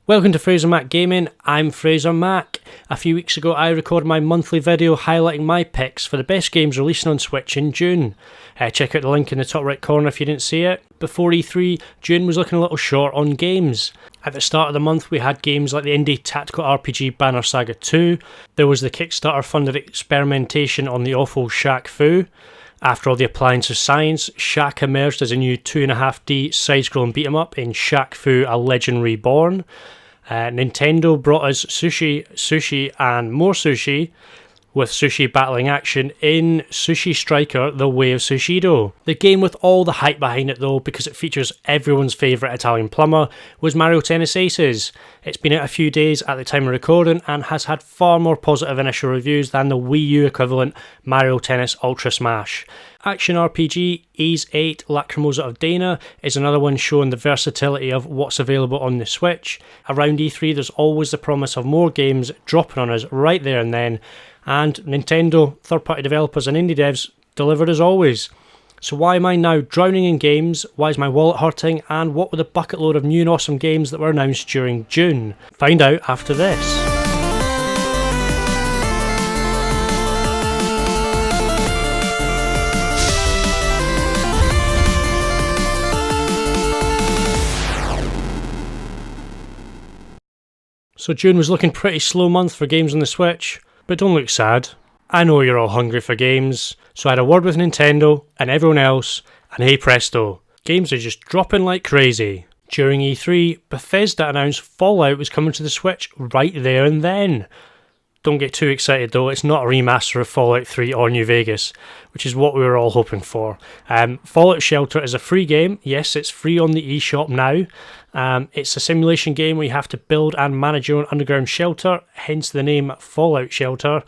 Welcome to Fraser Mac Gaming. I'm Fraser Mac. A few weeks ago I recorded my monthly video highlighting my picks for the best games releasing on Switch in June. Check out the link in the top right corner if you didn't see it. Before E3, June was looking a little short on games. At the start of the month we had games like the indie tactical RPG Banner Saga 2, there was the Kickstarter funded experimentation on the awful Shaq Fu. After all the appliances science, Shaq emerged as a new 2.5D side-scrolling beat-em-up in Shaq Fu A Legend Reborn. Nintendo brought us sushi and more sushi, with sushi battling action in Sushi Striker The Way of Sushido. The game with all the hype behind it though, because it features everyone's favourite Italian plumber, was Mario Tennis Aces. It's been out a few days at the time of recording and has had far more positive initial reviews than the Wii U equivalent Mario Tennis Ultra Smash. Action RPG Ys 8 Lacrimosa of Dana is another one showing the versatility of what's available on the Switch. Around E3 there's always the promise of more games dropping on us right there and then, and Nintendo, third-party developers and indie devs delivered as always. So why am I now drowning in games, why is my wallet hurting, and what were the bucket load of new and awesome games that were announced during June? Find out after this. So June was looking pretty slow month for games on the Switch, but don't look sad. I know you're all hungry for games, so I had a word with Nintendo and everyone else, and hey presto, games are just dropping like crazy. During E3, Bethesda announced Fallout was coming to the Switch right there and then. Don't get too excited though, it's not a remaster of Fallout 3 or New Vegas, which is what we were all hoping for. Fallout Shelter is a free game. Yes, it's free on the eShop now. It's a simulation game where you have to build and manage your own underground shelter, hence the name Fallout Shelter.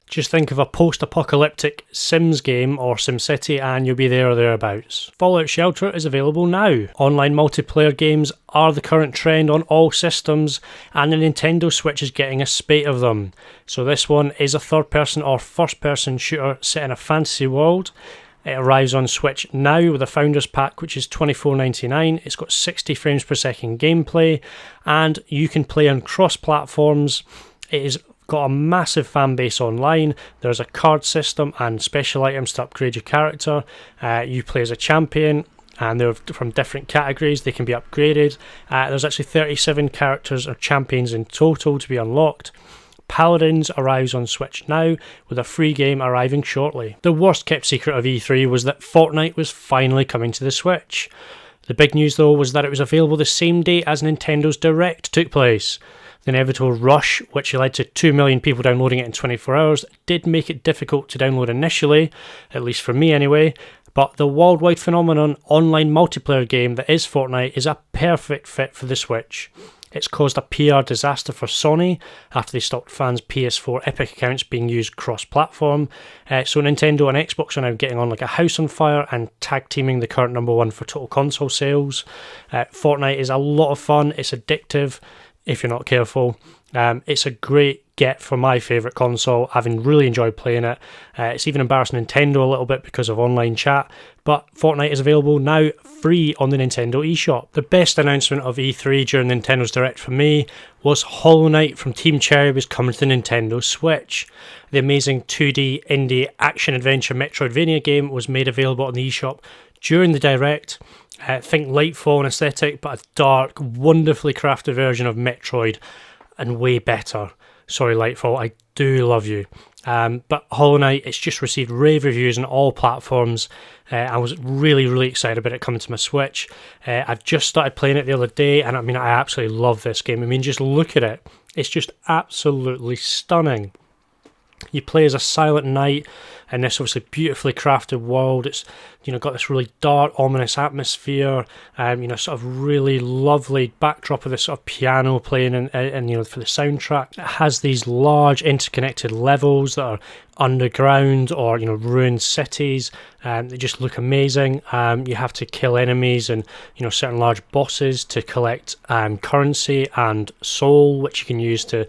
Just think of a post-apocalyptic Sims game or SimCity and you'll be there or thereabouts. Fallout Shelter is available now. Online multiplayer games are the current trend on all systems and the Nintendo Switch is getting a spate of them. So this one is a third-person or first-person shooter set in a fantasy world. It arrives on Switch now with a Founders Pack which is $24.99. It's got 60 frames per second gameplay and you can play on cross-platforms. It is got a massive fan base online. There's a card system and special items to upgrade your character. You play as a champion and they're from different categories. They can be upgraded. There's actually 37 characters or champions in total to be unlocked. Paladins arrives on Switch now, with a free game arriving shortly. The worst kept secret of E3 was that Fortnite was finally coming to the Switch. The big news though was that it was available the same day as Nintendo's Direct took place. The inevitable rush, which led to 2 million people downloading it in 24 hours, did make it difficult to download initially, at least for me anyway, but the worldwide phenomenon online multiplayer game that is Fortnite is a perfect fit for the Switch. It's caused a PR disaster for Sony after they stopped fans' PS4 Epic accounts being used cross-platform. So Nintendo and Xbox are now getting on like a house on fire and tag-teaming the current number one for total console sales. Fortnite is a lot of fun, it's addictive if you're not careful. It's a great get for my favourite console, having really enjoyed playing it. It's even embarrassed Nintendo a little bit because of online chat, but Fortnite is available now free on the Nintendo eShop. The best announcement of E3 during Nintendo's Direct for me was Hollow Knight from Team Cherry was coming to the Nintendo Switch. The amazing 2D indie action-adventure Metroidvania game was made available on the eShop during the Direct. Think Lightfall and aesthetic, but a dark, wonderfully crafted version of Metroid, and way better. Sorry Lightfall, I do love you. But Hollow Knight, it's just received rave reviews on all platforms. I was really excited about it coming to my Switch. I've just started playing it the other day, and I mean, I absolutely love this game. I mean, just look at it. It's just absolutely stunning. You play as a silent knight in this obviously beautifully crafted world. It's, you know, got this really dark, ominous atmosphere. You know, sort of really lovely backdrop of this sort of piano playing, and you know, for the soundtrack, it has these large interconnected levels that are underground or, you know, ruined cities. They just look amazing. You have to kill enemies and, you know, certain large bosses to collect currency and soul, which you can use to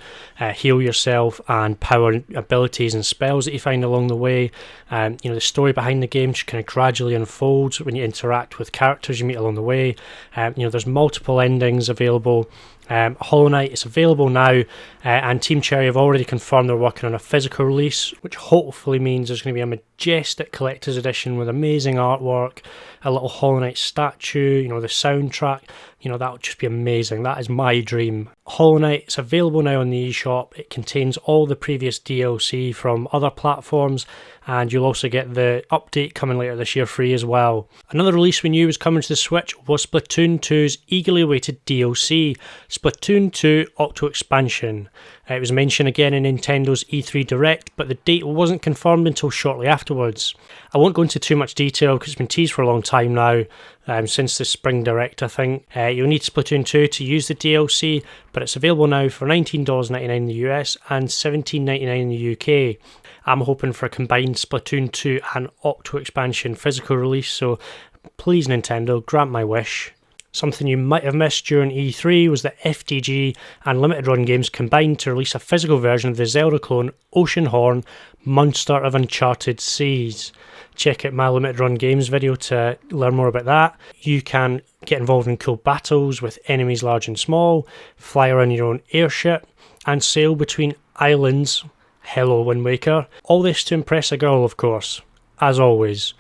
heal yourself and power abilities and spells that you find along the way. You know, the story behind the game just kind of gradually unfolds when you interact with characters you meet along the way. You know, there's multiple endings available. Hollow Knight is available now, and Team Cherry have already confirmed they're working on a physical release, which hopefully means there's going to be a majestic collector's edition with amazing artwork, a little Hollow Knight statue, the soundtrack. That would just be amazing. That is my dream. Hollow Knight is available now on the eShop. It contains all the previous DLC from other platforms, and you'll also get the update coming later this year free as well. Another release we knew was coming to the Switch was Splatoon 2's eagerly awaited DLC, Splatoon 2 Octo Expansion. It was mentioned again in Nintendo's E3 Direct, but the date wasn't confirmed until shortly afterwards. I won't go into too much detail because it's been teased for a long time now, since the Spring Direct I think. You'll need Splatoon 2 to use the DLC, but it's available now for $19.99 in the US and $17.99 in the UK. I'm hoping for a combined Splatoon 2 and Octo Expansion physical release, so please Nintendo, grant my wish. Something you might have missed during E3 was that FDG and Limited Run Games combined to release a physical version of the Zelda clone Oceanhorn, Monster of Uncharted Seas. Check out my Limited Run Games video to learn more about that. You can get involved in cool battles with enemies large and small, fly around your own airship, and sail between islands. Hello, Wind Waker. All this to impress a girl, of course, as always.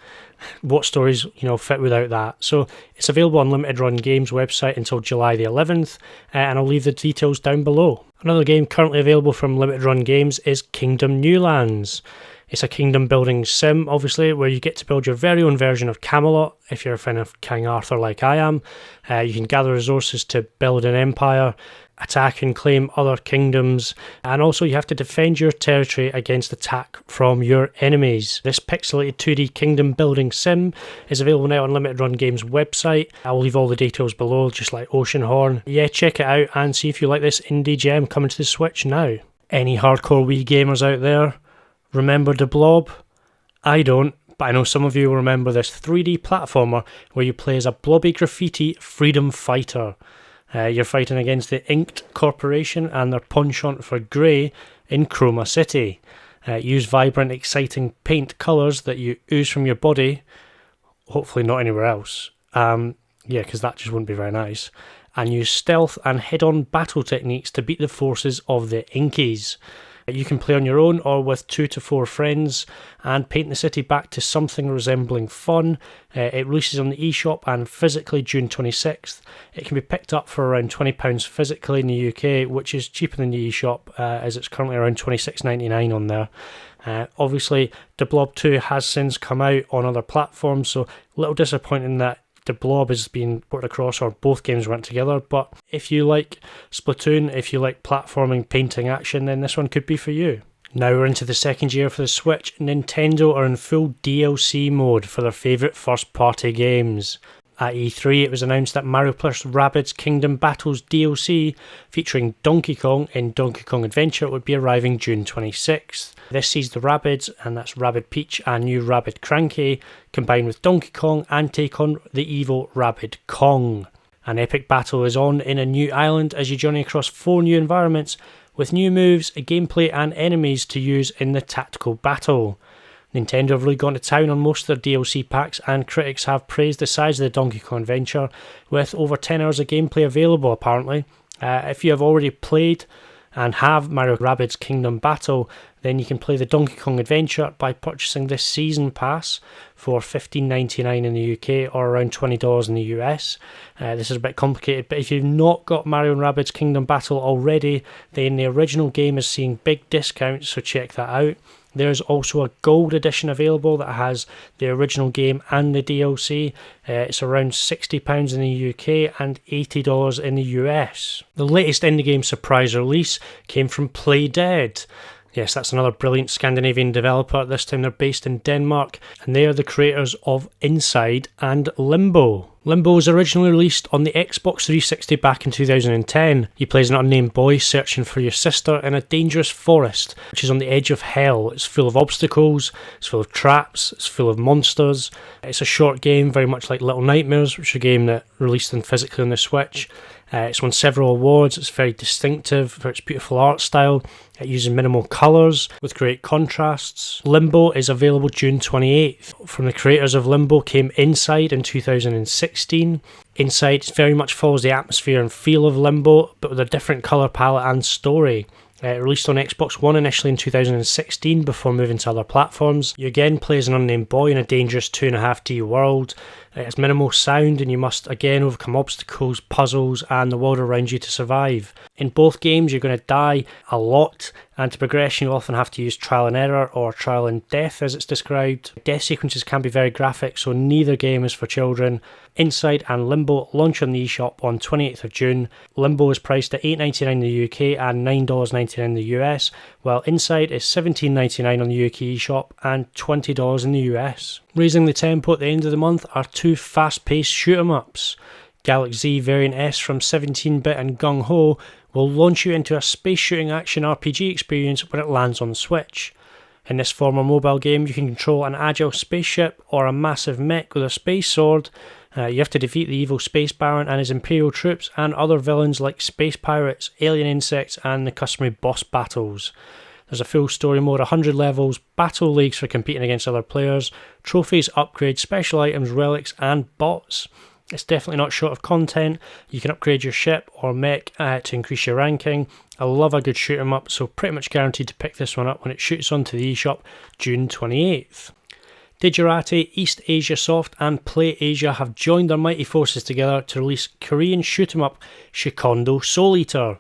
What stories, fit without that? So it's available on Limited Run Games website until July the 11th, and I'll leave the details down below. Another game currently available from Limited Run Games is Kingdom Newlands. It's a kingdom building sim, obviously, where you get to build your very own version of Camelot. If you're a fan of King Arthur like I am, you can gather resources to build an empire, attack and claim other kingdoms, and also you have to defend your territory against attack from your enemies. This pixelated 2D kingdom building sim is available now on Limited Run Games website. I'll leave all the details below, just like Oceanhorn. Yeah, check it out and see if you like this indie gem coming to the Switch now. Any hardcore Wii gamers out there? Remember the Blob? I don't, but I know some of you will remember this 3D platformer where you play as a blobby graffiti freedom fighter. You're fighting against the Inked Corporation and their penchant for grey in Chroma City. Use vibrant, exciting paint colours that you ooze from your body, hopefully not anywhere else. Because that just wouldn't be very nice. And use stealth and head-on battle techniques to beat the forces of the Inkies. You can play on your own or with 2 to 4 friends and paint the city back to something resembling fun. It releases on the eShop and physically June 26th. It can be picked up for around £20 physically in the UK, which is cheaper than the eShop, as it's currently around £26.99 on there. Obviously, The Blob 2 has since come out on other platforms, so a little disappointing that The Blob is being put across, or both games went together, but if you like Splatoon, if you like platforming, painting, action, then this one could be for you. Now we're into the second year for the Switch. Nintendo are in full DLC mode for their favourite first-party games. At E3, it was announced that Mario Plush Rabbids Kingdom Battles DLC featuring Donkey Kong in Donkey Kong Adventure would be arriving June 26th. This sees the Rabbids, and that's Rabbid Peach and new Rabbid Cranky, combined with Donkey Kong and take on the evil Rabbid Kong. An epic battle is on in a new island as you journey across 4 new environments with new moves, gameplay and enemies to use in the tactical battle. Nintendo have really gone to town on most of their DLC packs, and critics have praised the size of the Donkey Kong Adventure, with over 10 hours of gameplay available apparently. If you have already played and have Mario Rabbids Kingdom Battle, then you can play the Donkey Kong Adventure by purchasing this Season Pass for $15.99 in the UK or around $20 in the US. This is a bit complicated, but if you've not got Mario & Rabbids Kingdom Battle already, then the original game is seeing big discounts, so check that out. There's also a gold edition available that has the original game and the DLC. It's around £60 in the UK and $80 in the US. The latest indie game surprise release came from Playdead. Yes, that's another brilliant Scandinavian developer. This time they're based in Denmark, and they are the creators of Inside and Limbo. Limbo was originally released on the Xbox 360 back in 2010. You play as an unnamed boy searching for your sister in a dangerous forest, which is on the edge of hell. It's full of obstacles, it's full of traps, it's full of monsters. It's a short game, very much like Little Nightmares, which is a game that released physically on the Switch. It's won several awards. It's very distinctive for its beautiful art style. It uses minimal colours with great contrasts. Limbo is available June 28th. From the creators of Limbo came Inside in 2016. Inside very much follows the atmosphere and feel of Limbo, but with a different colour palette and story. Released on Xbox One initially in 2016 before moving to other platforms. You again play as an unnamed boy in a dangerous 2.5D world. It has minimal sound and you must again overcome obstacles, puzzles and the world around you to survive. In both games you're going to die a lot, and to progress you often have to use trial and error or trial and death as it's described. Death sequences can be very graphic, so neither game is for children. Inside and Limbo launch on the eShop on 28th of June. Limbo is priced at $8.99 in the UK and $9.99 in the US, while Inside is $17.99 on the UK eShop and $20 in the US. Raising the tempo at the end of the month are two fast-paced shoot-'em-ups. galak-z Varian S from 17-bit and Gung Ho will launch you into a space shooting action RPG experience when it lands on the Switch. In this former mobile game, you can control an agile spaceship or a massive mech with a space sword. You have to defeat the evil Space Baron and his Imperial troops and other villains like space pirates, alien insects and the customary boss battles. There's a full story mode, 100 levels, battle leagues for competing against other players, trophies, upgrades, special items, relics and bots. It's definitely not short of content. You can upgrade your ship or mech to increase your ranking. I love a good shoot 'em up, so pretty much guaranteed to pick this one up when it shoots onto the eShop June 28th. Digirati, East Asia Soft and Play Asia have joined their mighty forces together to release Korean shoot 'em up Shikondo Soul Eater.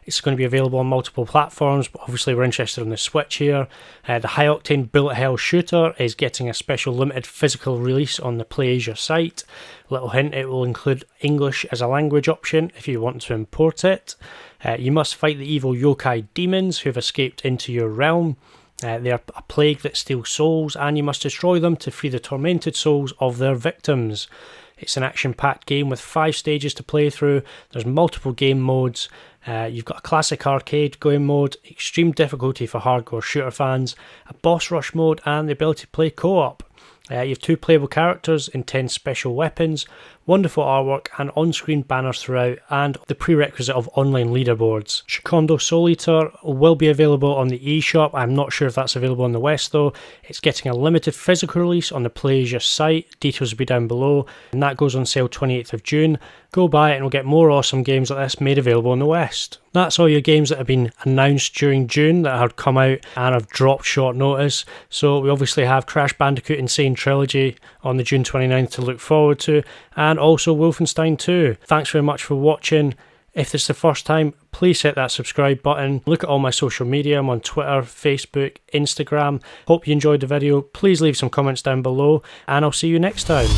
It's going to be available on multiple platforms, but obviously we're interested in the Switch here. The high-octane bullet hell shooter is getting a special limited physical release on the Play Asia site. Little hint, it will include English as a language option if you want to import it. You must fight the evil yokai demons who have escaped into your realm. They are a plague that steals souls, and you must destroy them to free the tormented souls of their victims. It's an action-packed game with 5 stages to play through. There's multiple game modes. You've got a classic arcade game mode, extreme difficulty for hardcore shooter fans, a boss rush mode and the ability to play co-op. You have 2 playable characters, intense special weapons, wonderful artwork and on-screen banners throughout, and the prerequisite of online leaderboards. Shikondo Soul Eater will be available on the eShop. I'm not sure if that's available in the West though. It's getting a limited physical release on the Play Asia site. Details will be down below, and that goes on sale 28th of June. Go buy it and we'll get more awesome games like this made available in the West. That's all your games that have been announced during June that have come out and have dropped short notice. So we obviously have Crash Bandicoot Insane Trilogy on the June 29th to look forward to, and also Wolfenstein 2. Thanks very much for watching. If this is the first time, please hit that subscribe button. Look at all my social media. I'm on Twitter, Facebook, Instagram. Hope you enjoyed the video. Please leave some comments down below and I'll see you next time.